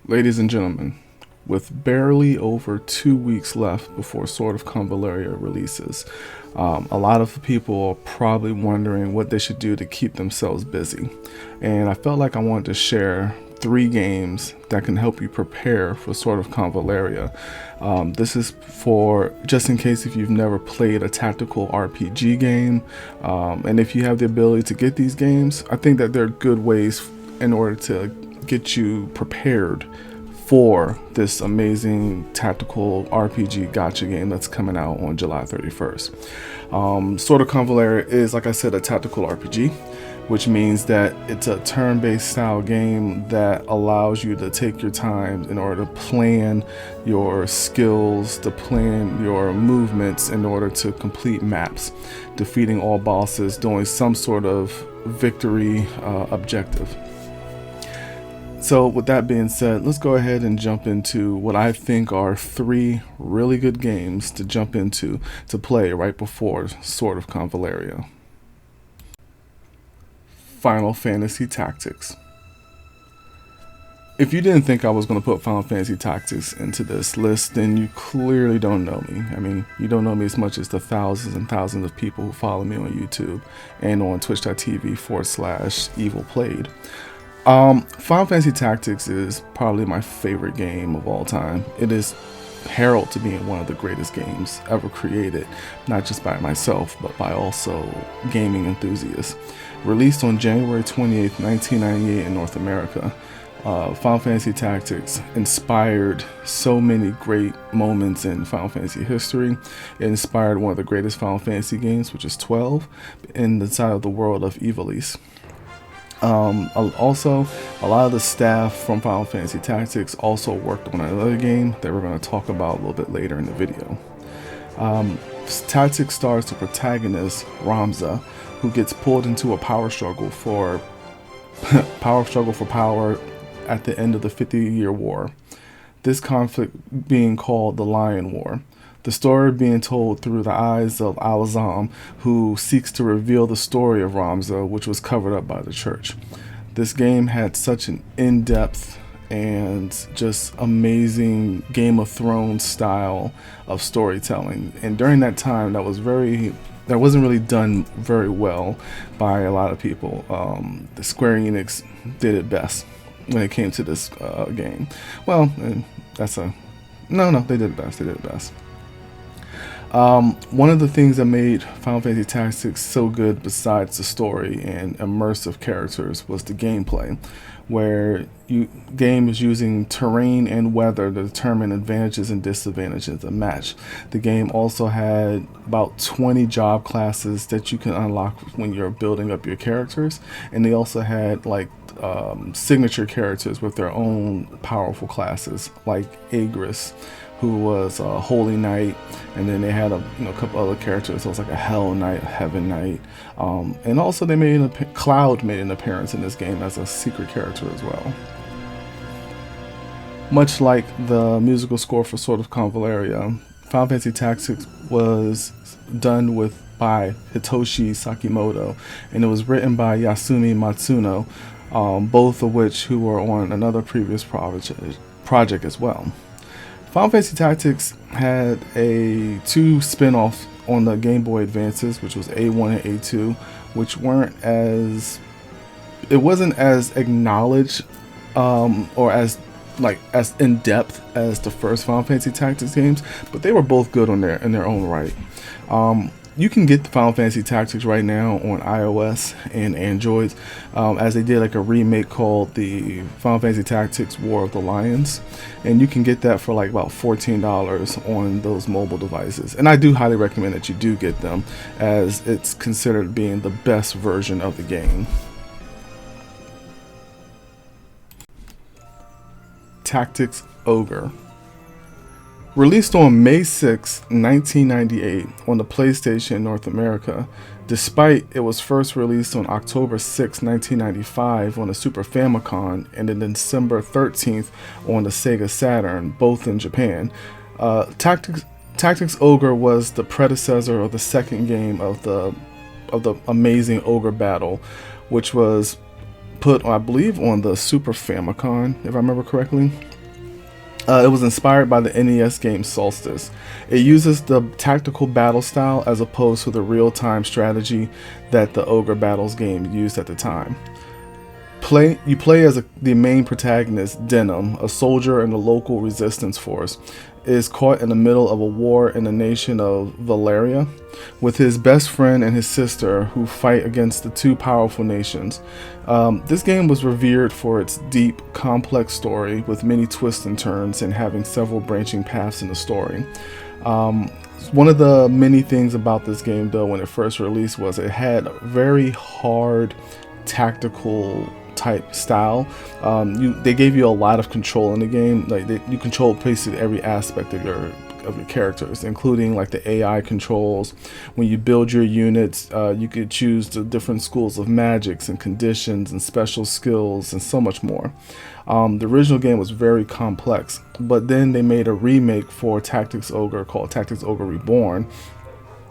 Ladies and gentlemen, with barely over 2 weeks left before Sword of Convallaria releases, a lot of people are probably wondering what they should do to keep themselves busy. And I felt like I wanted to share 3 games that can help you prepare for Sword of Convallaria. This is for just in case if you've never played a tactical RPG game, and if you have the ability to get these games, I think that they're good ways in order to get you prepared for this amazing tactical RPG gotcha game that's coming out on July 31st. Sword of Convallaria is, like I said, a tactical RPG, which means that it's a turn-based style game that allows you to take your time in order to plan your skills, to plan your movements in order to complete maps, defeating all bosses, doing some sort of victory objective. So with that being said, let's go ahead and jump into what I think are 3 really good games to jump into to play right before Sword of Convallaria. Final Fantasy Tactics. If you didn't think I was going to put Final Fantasy Tactics into this list, then you clearly don't know me. I mean, you don't know me as much as the thousands and thousands of people who follow me on YouTube and on twitch.tv/Evol played. Final Fantasy Tactics is probably my favorite game of all time. It is heralded to being one of the greatest games ever created, not just by myself, but by also gaming enthusiasts. Released on January 28th, 1998 in North America, Final Fantasy Tactics inspired so many great moments in Final Fantasy history. It inspired one of the greatest Final Fantasy games, which is 12, inside of the world of Evol. Also, a lot of the staff from Final Fantasy Tactics also worked on another game that we're going to talk about a little bit later in the video. Tactics stars the protagonist, Ramza, who gets pulled into a power struggle for power at the end of the 50-year war. This conflict being called the Lion War. The story being told through the eyes of Alazam, who seeks to reveal the story of Ramza, which was covered up by the church. This game had such an in-depth and just amazing Game of Thrones style of storytelling. And during that time, that wasn't really done very well by a lot of people. The Square Enix did it best when it came to this game. Well, they did it best. They did it best. One of the things that made Final Fantasy Tactics so good, besides the story and immersive characters, was the gameplay, where game is using terrain and weather to determine advantages and disadvantages of the match. The game also had about 20 job classes that you can unlock when you're building up your characters, and they also had signature characters with their own powerful classes, like Agris, who was a holy knight, and then they had a couple other characters. So it was like a hell knight, a heaven knight, and also they Cloud made an appearance in this game as a secret character as well. Much like the musical score for Sword of Convallaria, Final Fantasy Tactics was done by Hitoshi Sakimoto, and it was written by Yasumi Matsuno, both of which who were on another previous project as well. Final Fantasy Tactics had 2 spin-offs on the Game Boy Advances, which was A1 and A2, which wasn't as acknowledged or as in depth as the first Final Fantasy Tactics games, but they were both good in their own right. You can get the Final Fantasy Tactics right now on iOS and Android, as they did a remake called the Final Fantasy Tactics War of the Lions, and you can get that for about $14 on those mobile devices. And I do highly recommend that you do get them, as it's considered being the best version of the game. Tactics Ogre. Released on May 6, 1998 on the PlayStation in North America, despite it was first released on October 6, 1995 on the Super Famicom and then December 13th on the Sega Saturn, both in Japan. Tactics Ogre was the predecessor of the second game of the amazing Ogre Battle, which was put, I believe, on the Super Famicom, if I remember correctly. It was inspired by the NES game Solstice. It uses the tactical battle style as opposed to the real-time strategy that the Ogre Battles game used at the time. You play as the main protagonist, Denim, a soldier in the local resistance force, is caught in the middle of a war in the nation of Convallaria with his best friend and his sister, who fight against the two powerful nations. This game was revered for its deep, complex story with many twists and turns and having several branching paths in the story. One of the many things about this game, though, when it first released, was it had very hard tactical type style. They gave you a lot of control in the game. Like you control basically every aspect of your characters, including like the AI controls. When you build your units, you could choose the different schools of magics and conditions and special skills and so much more. The original game was very complex, but then they made a remake for Tactics Ogre called Tactics Ogre Reborn,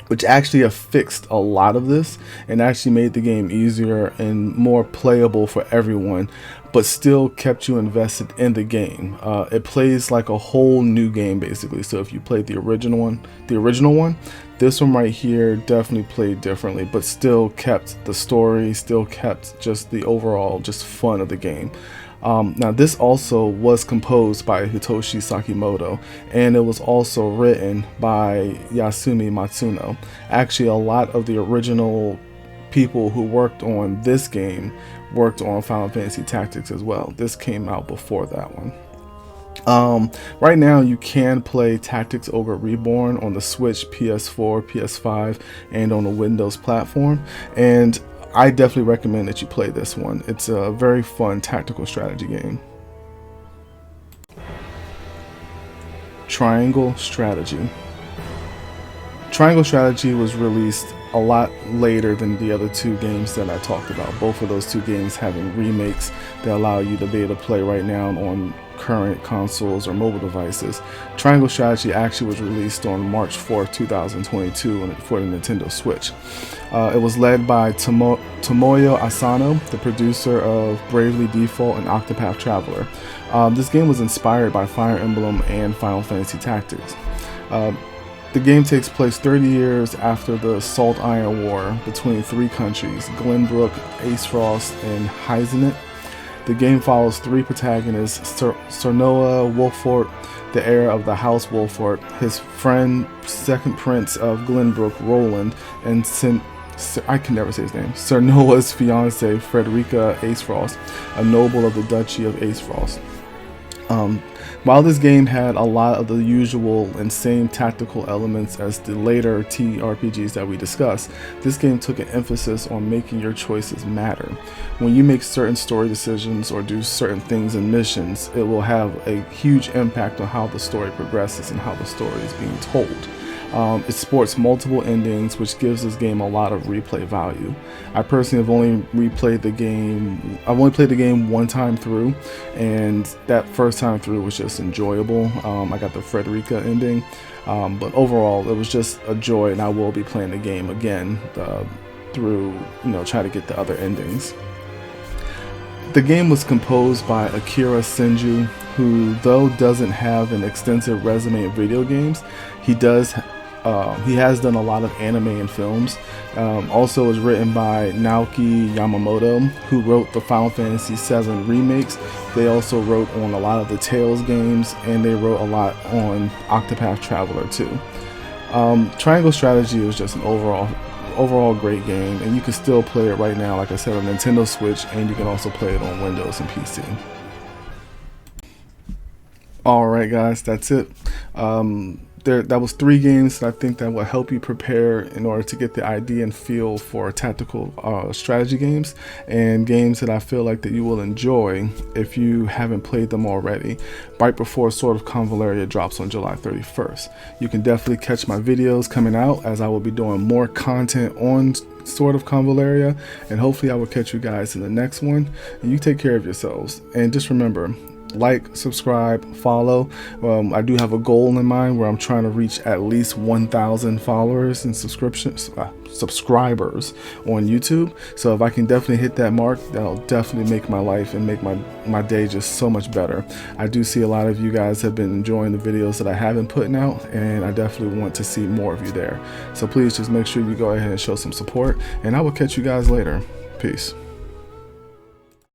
which actually affixed a lot of this and actually made the game easier and more playable for everyone, but still kept you invested in the game. It plays like a whole new game basically. So if you played the original one, this one right here definitely played differently, but still kept the story, still kept just the overall just fun of the game. Now this also was composed by Hitoshi Sakimoto, and it was also written by Yasumi Matsuno. Actually, a lot of the original people who worked on this game worked on Final Fantasy Tactics as well. This came out before that one. Right now you can play Tactics Ogre Reborn on the Switch, PS4, PS5, and on the Windows platform, and I definitely recommend that you play this one. It's a very fun tactical strategy game. Triangle Strategy. Triangle Strategy was released a lot later than the other two games that I talked about. Both of those two games having remakes that allow you to be able to play right now on current consoles or mobile devices. Triangle Strategy actually was released on March 4th, 2022 for the Nintendo Switch. It was led by Tomoyo Asano, the producer of Bravely Default and Octopath Traveler. This game was inspired by Fire Emblem and Final Fantasy Tactics. The game takes place 30 years after the Salt Iron War between three countries, Glenbrook, Acefrost, and Hyzenet. The game follows three protagonists, Sernoa Wolfort, the heir of the House Wolfort, his friend, second prince of Glenbrook, Roland, and I can never say his name, Sernoa's fiancée, Frederica Acefrost, a noble of the Duchy of Acefrost. While this game had a lot of the usual and same tactical elements as the later TRPGs that we discussed, this game took an emphasis on making your choices matter. When you make certain story decisions or do certain things in missions, it will have a huge impact on how the story progresses and how the story is being told. It sports multiple endings, which gives this game a lot of replay value. I personally have only played the game one time through, and that first time through was just enjoyable. I got the Frederica ending, but overall it was just a joy, and I will be playing the game again through, try to get the other endings. The game was composed by Akira Senju, who, though doesn't have an extensive resume in video games, he has done a lot of anime and films. Also was written by Naoki Yamamoto, who wrote the Final Fantasy VII remakes. They also wrote on a lot of the Tales games, and they wrote a lot on Octopath Traveler too. Triangle Strategy was just an overall great game, and you can still play it right now, like I said, on Nintendo Switch, and you can also play it on Windows and PC. Alright guys, that's it. That was 3 games that I think that will help you prepare in order to get the idea and feel for tactical strategy games, and games that I feel like that you will enjoy if you haven't played them already, right before Sword of Convallaria drops on July 31st. You can definitely catch my videos coming out, as I will be doing more content on Sword of Convallaria, and hopefully I will catch you guys in the next one. And you take care of yourselves, and just remember, like, subscribe, follow. I do have a goal in mind where I'm trying to reach at least 1,000 followers and subscriptions, subscribers on YouTube. So if I can definitely hit that mark, that'll definitely make my life and make my day just so much better. I do see a lot of you guys have been enjoying the videos that I have been putting out, and I definitely want to see more of you there. So please just make sure you go ahead and show some support, and I will catch you guys later. Peace.